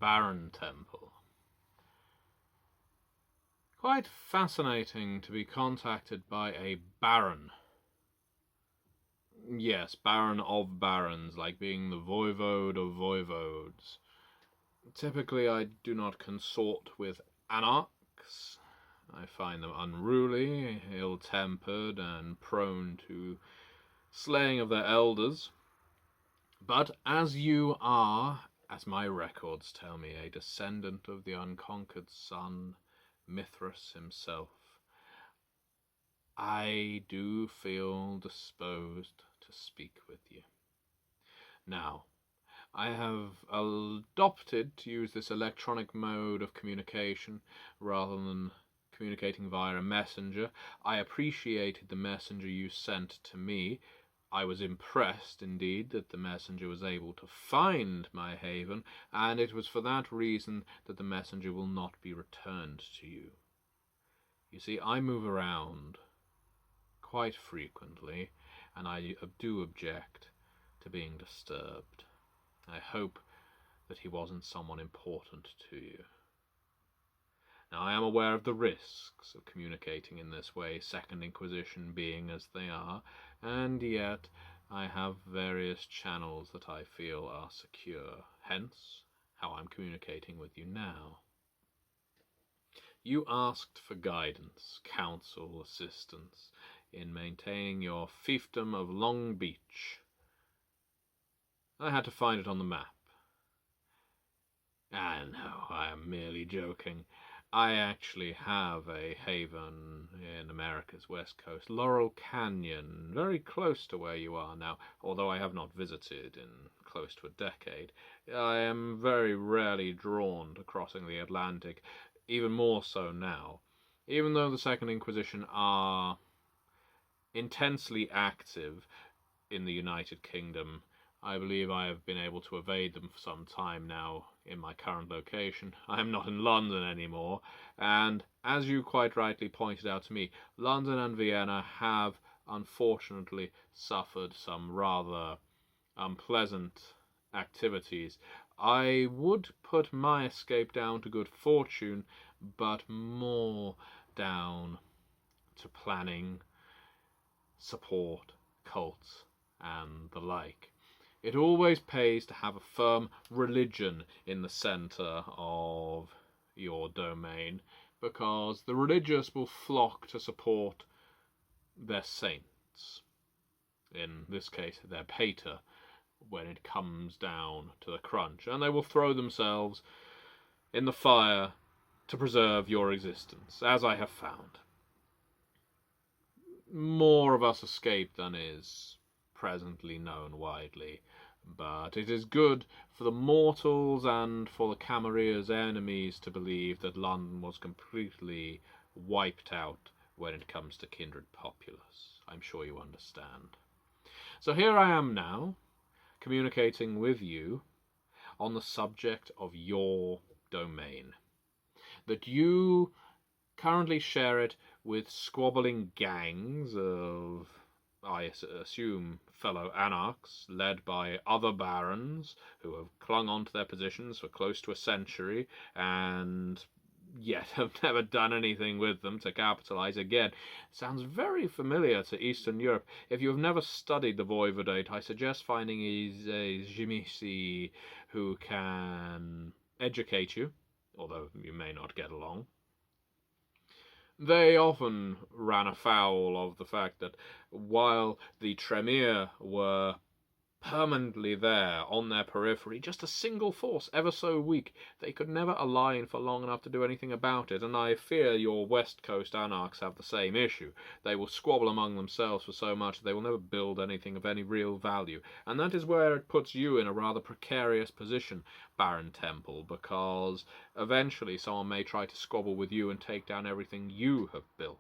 Baron Temple. Quite fascinating to be contacted by a Baron. Yes, Baron of Barons, like being the Voivode of Voivodes. Typically, I do not consort with anarchs. I find them unruly, ill-tempered, and prone to slaying of their elders. But as you are, as my records tell me, a descendant of the unconquered sun, Mithras himself, I do feel disposed to speak with you. Now, I have adopted to use this electronic mode of communication rather than communicating via a messenger. I appreciated the messenger you sent to me. I was impressed, indeed, that the messenger was able to find my haven, and it was for that reason that the messenger will not be returned to you. You see, I move around quite frequently, and I do object to being disturbed. I hope that he wasn't someone important to you. Now, I am aware of the risks of communicating in this way, Second Inquisition being as they are, and yet I have various channels that I feel are secure, hence how I'm communicating with you now. You asked for guidance, counsel, assistance in maintaining your fiefdom of Long Beach. I had to find it on the map. Ah, no, I am merely joking. I actually have a haven in America's west coast, Laurel Canyon, very close to where you are now, although I have not visited in close to a decade. I am very rarely drawn to crossing the Atlantic, even more so now. Even though the Second Inquisition are intensely active in the United Kingdom, I believe I have been able to evade them for some time now in my current location. I am not in London anymore, and as you quite rightly pointed out to me, London and Vienna have unfortunately suffered some rather unpleasant activities. I would put my escape down to good fortune, but more down to planning, support, cults, and the like. It always pays to have a firm religion in the center of your domain, because the religious will flock to support their saints, in this case their pater, when it comes down to the crunch, and they will throw themselves in the fire to preserve your existence, as I have found. More of us escape than is presently known widely, but it is good for the mortals and for the Camarille's enemies to believe that London was completely wiped out when it comes to kindred populace. I'm sure you understand. So here I am now, communicating with you on the subject of your domain. That you currently share it with squabbling gangs of, I assume, fellow anarchs, led by other barons who have clung on to their positions for close to a century, and yet have never done anything with them to capitalize. Again, sounds very familiar to Eastern Europe. If you have never studied the Voivodate, I suggest finding a Jimisi who can educate you, although you may not get along. They often ran afoul of the fact that while the Tremere were permanently there on their periphery, just a single force, ever so weak, they could never align for long enough to do anything about it, and I fear your West Coast anarchs have the same issue. They will squabble among themselves for so much that they will never build anything of any real value, and that is where it puts you in a rather precarious position, Baron Temple, because eventually someone may try to squabble with you and take down everything you have built.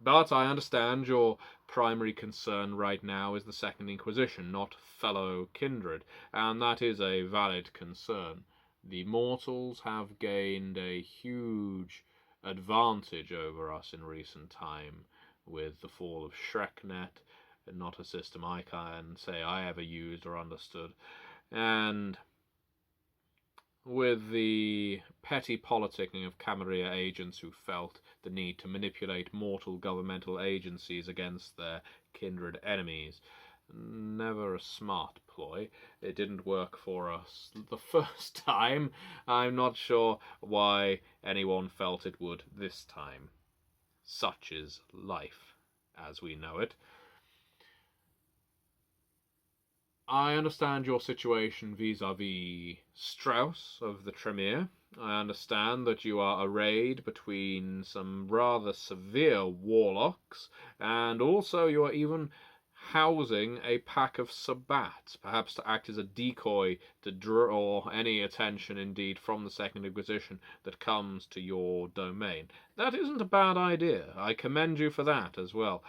But I understand your primary concern right now is the Second Inquisition, not fellow kindred, and that is a valid concern. The mortals have gained a huge advantage over us in recent time with the fall of Shreknet, not a system I can say I ever used or understood, and with the petty politicking of Camarilla agents who felt the need to manipulate mortal governmental agencies against their kindred enemies. Never a smart ploy. It didn't work for us the first time. I'm not sure why anyone felt it would this time. Such is life, as we know it. I understand your situation vis-a-vis Strauss of the Tremere. I understand that you are arrayed between some rather severe warlocks, and also you are even housing a pack of sabbats, perhaps to act as a decoy to draw any attention, indeed, from the Second Inquisition that comes to your domain. That isn't a bad idea. I commend you for that as well.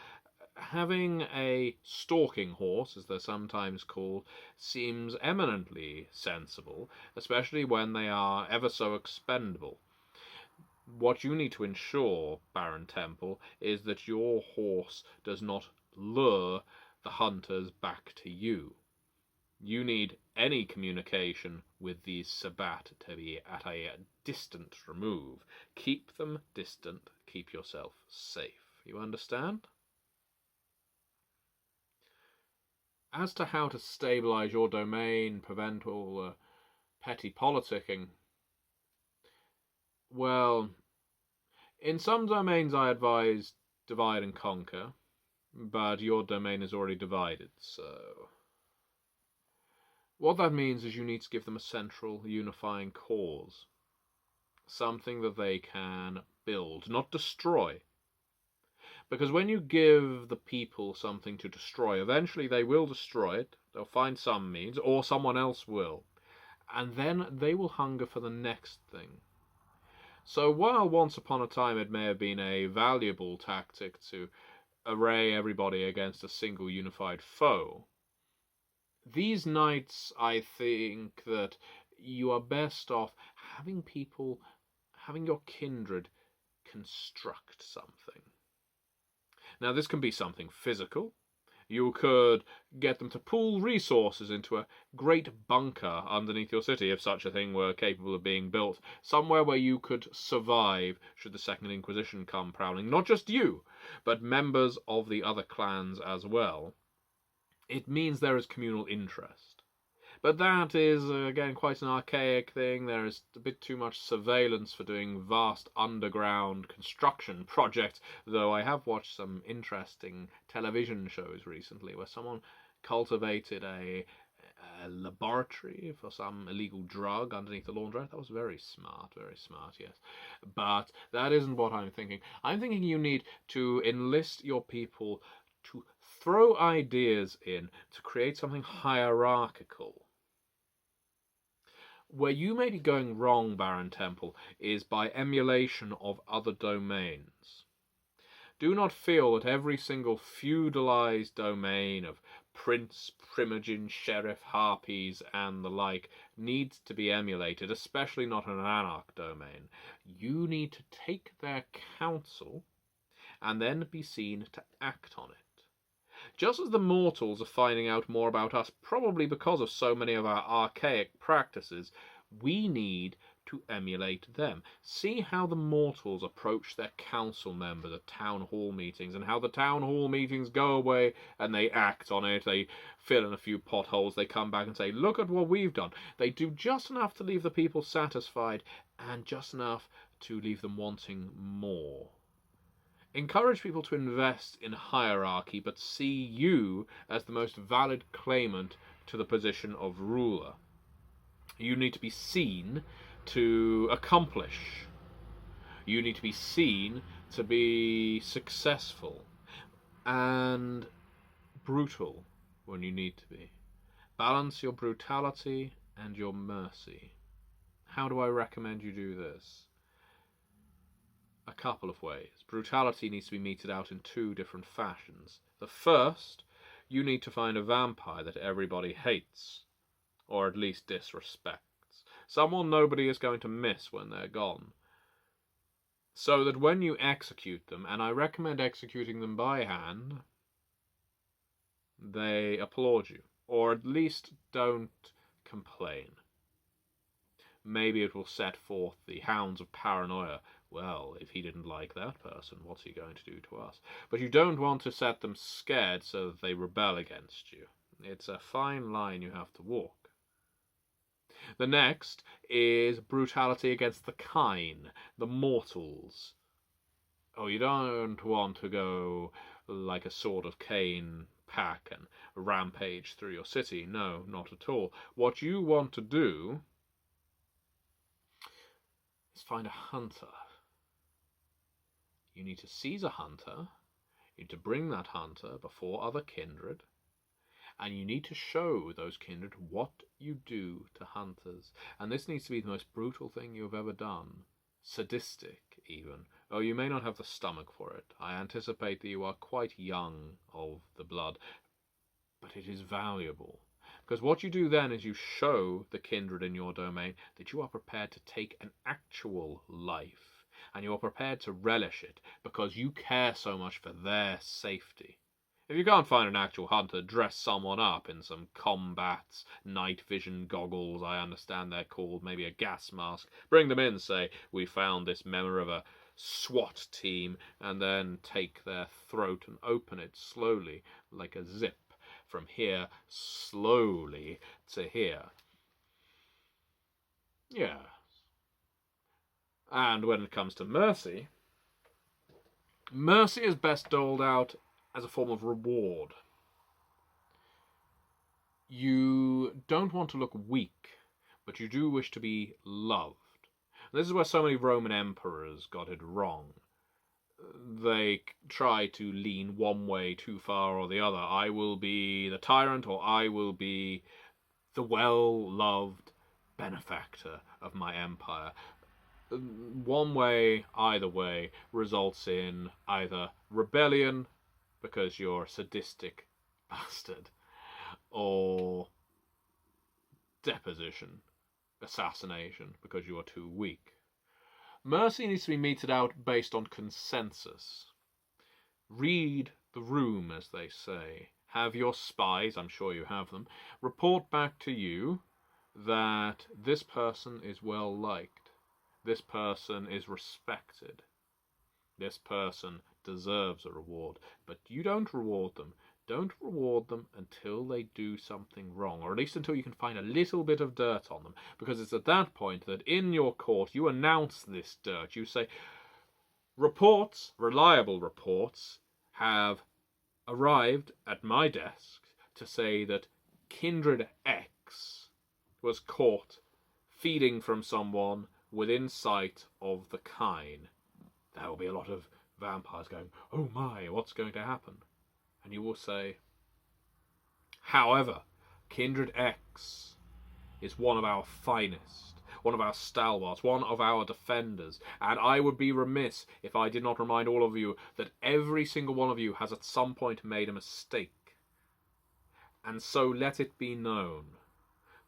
Having a stalking horse, as they're sometimes called, seems eminently sensible, especially when they are ever so expendable. What you need to ensure, Baron Temple, is that your horse does not lure the hunters back to you. You need any communication with these Sabbat to be at a distant remove. Keep them distant, keep yourself safe. You understand? As to how to stabilize your domain, prevent all petty politicking, well, in some domains I advise divide and conquer, but your domain is already divided, so... What that means is you need to give them a central, unifying cause. Something that they can build, not destroy. Because when you give the people something to destroy, eventually they will destroy it, they'll find some means, or someone else will. And then they will hunger for the next thing. So while once upon a time it may have been a valuable tactic to array everybody against a single unified foe, these nights I think that you are best off having your kindred construct something. Now, this can be something physical. You could get them to pool resources into a great bunker underneath your city, if such a thing were capable of being built, somewhere where you could survive should the Second Inquisition come prowling. Not just you, but members of the other clans as well. It means there is communal interest. But that is, again, quite an archaic thing. There is a bit too much surveillance for doing vast underground construction projects, though I have watched some interesting television shows recently where someone cultivated a laboratory for some illegal drug underneath the laundrette. That was very smart, yes. But that isn't what I'm thinking. I'm thinking you need to enlist your people to throw ideas in to create something hierarchical. Where you may be going wrong, Baron Temple, is by emulation of other domains. Do not feel that every single feudalized domain of prince, primogen, sheriff, harpies, and the like needs to be emulated, especially not an anarch domain. You need to take their counsel and then be seen to act on it. Just as the mortals are finding out more about us, probably because of so many of our archaic practices, we need to emulate them. See how the mortals approach their council members at town hall meetings, and how the town hall meetings go away and they act on it, they fill in a few potholes, they come back and say, look at what we've done. They do just enough to leave the people satisfied, and just enough to leave them wanting more. Encourage people to invest in hierarchy, but see you as the most valid claimant to the position of ruler. You need to be seen to accomplish. You need to be seen to be successful and brutal when you need to be. Balance your brutality and your mercy. How do I recommend you do this? A couple of ways. Brutality needs to be meted out in two different fashions. The first, you need to find a vampire that everybody hates, or at least disrespects. Someone nobody is going to miss when they're gone. So that when you execute them, and I recommend executing them by hand, they applaud you, or at least don't complain. maybe it will set forth the hounds of paranoia. Well, if he didn't like that person, what's he going to do to us? But you don't want to set them scared so that they rebel against you. It's a fine line you have to walk. The next is brutality against the kine, the mortals. Oh, you don't want to go like a Sword of Cain pack and rampage through your city. No, not at all. What you want to do is find a hunter. You need to seize a hunter, you need to bring that hunter before other kindred, and you need to show those kindred what you do to hunters. And this needs to be the most brutal thing you have ever done. Sadistic, even. Oh, you may not have the stomach for it. I anticipate that you are quite young of the blood, but it is valuable. Because what you do then is you show the kindred in your domain that you are prepared to take an actual life, and you are prepared to relish it because you care so much for their safety. If you can't find an actual hunter, dress someone up in some combats, night vision goggles, I understand they're called, maybe a gas mask. Bring them in, say, we found this member of a SWAT team, and then take their throat and open it slowly, like a zip, from here slowly to here. Yeah. And when it comes to mercy, mercy is best doled out as a form of reward. You don't want to look weak, but you do wish to be loved. This is where so many Roman emperors got it wrong. They try to lean one way too far or the other. I will be the tyrant, or I will be the well-loved benefactor of my empire. One way, either way, results in either rebellion, because you're a sadistic bastard, or deposition, assassination, because you are too weak. Mercy needs to be meted out based on consensus. Read the room, as they say. Have your spies, I'm sure you have them, report back to you that this person is well liked, this person is respected, this person deserves a reward, but you don't reward them. Don't reward them until they do something wrong, or at least until you can find a little bit of dirt on them, because it's at that point that in your court you announce this dirt. You say, reports, reliable reports, have arrived at my desk to say that Kindred X was caught feeding from someone within sight of the kine. There will be a lot of vampires going, oh my, what's going to happen? And you will say, however, Kindred X is one of our finest, one of our stalwarts, one of our defenders, and I would be remiss if I did not remind all of you that every single one of you has at some point made a mistake. And so let it be known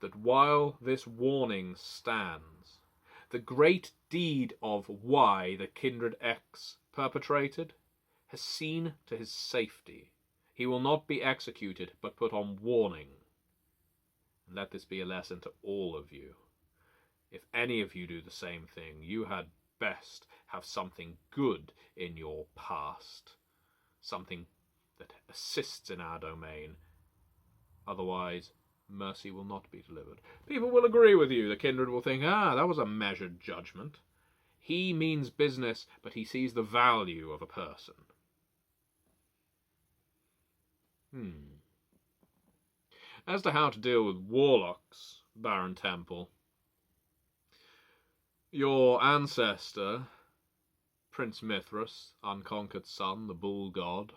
that while this warning stands, the great deed of Y that Kindred X perpetrated has seen to his safety. He will not be executed, but put on warning. And let this be a lesson to all of you. If any of you do the same thing, you had best have something good in your past, something that assists in our domain. Otherwise, mercy will not be delivered. People will agree with you. The kindred will think, that was a measured judgment. He means business, but he sees the value of a person. As to how to deal with warlocks, Baron Temple, your ancestor, Prince Mithras, unconquered son, the bull god,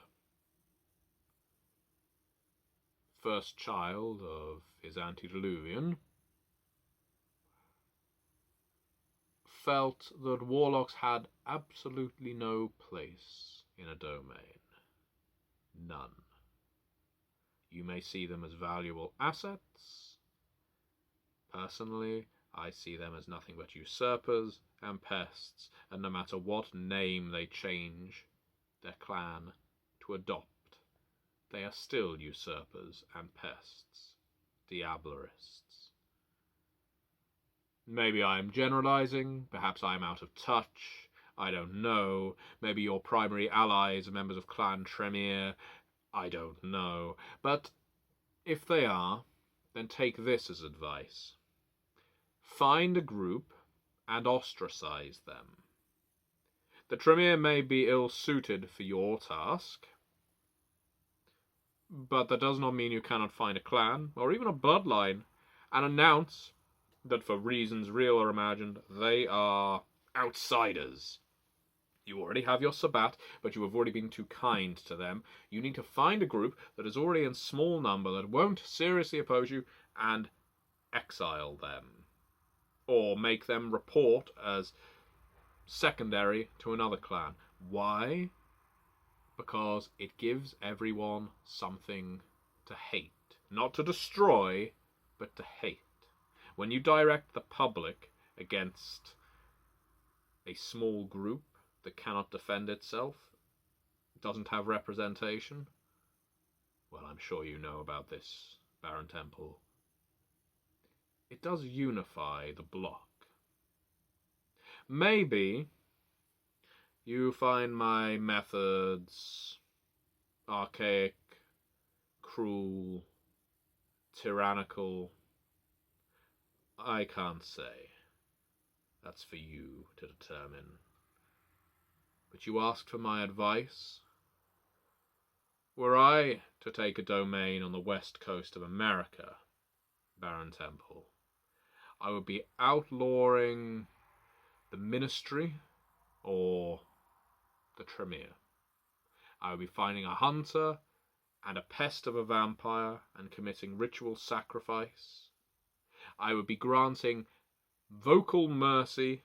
first child of his antediluvian, felt that warlocks had absolutely no place in a domain. None. You may see them as valuable assets. Personally, I see them as nothing but usurpers and pests, and no matter what name they change their clan to adopt, they are still usurpers and pests, diablerists. Maybe I am generalizing, perhaps I am out of touch, I don't know. Maybe your primary allies are members of Clan Tremere, I don't know. But if they are, then take this as advice. Find a group and ostracize them. The Tremere may be ill-suited for your task, but that does not mean you cannot find a clan, or even a bloodline, and announce that for reasons real or imagined, they are outsiders. You already have your Sabbat, but you have already been too kind to them. You need to find a group that is already in small number that won't seriously oppose you and exile them. Or make them report as secondary to another clan. Why? Because it gives everyone something to hate. Not to destroy, but to hate. When you direct the public against a small group that cannot defend itself, doesn't have representation, well, I'm sure you know about this, Baron Temple, it does unify the bloc. Maybe you find my methods archaic, cruel, tyrannical. I can't say. That's for you to determine. But you asked for my advice. Were I to take a domain on the west coast of America, Baron Temple, I would be outlawing the ministry or the Tremere. I would be finding a hunter and a pest of a vampire and committing ritual sacrifice. I would be granting vocal mercy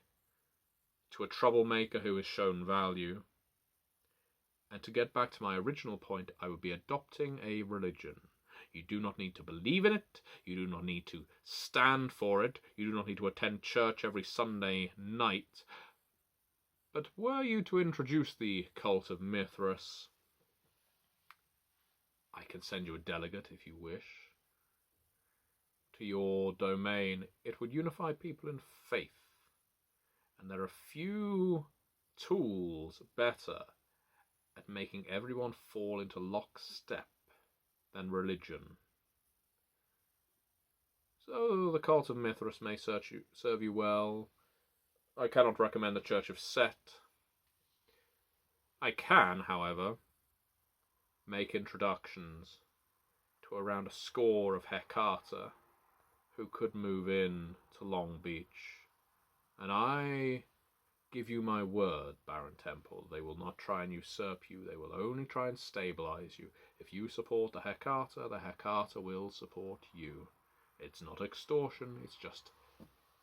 to a troublemaker who has shown value. And to get back to my original point, I would be adopting a religion. You do not need to believe in it. You do not need to stand for it. You do not need to attend church every Sunday night. But were you to introduce the cult of Mithras, I can send you a delegate if you wish, to your domain. It would unify people in faith. And there are few tools better at making everyone fall into lockstep than religion. So the cult of Mithras may serve you well. I cannot recommend the Church of Set. I can, however, make introductions to around a score of Hecata who could move in to Long Beach. And I give you my word, Baron Temple, they will not try and usurp you, they will only try and stabilize you. If you support the Hecata will support you. It's not extortion, it's just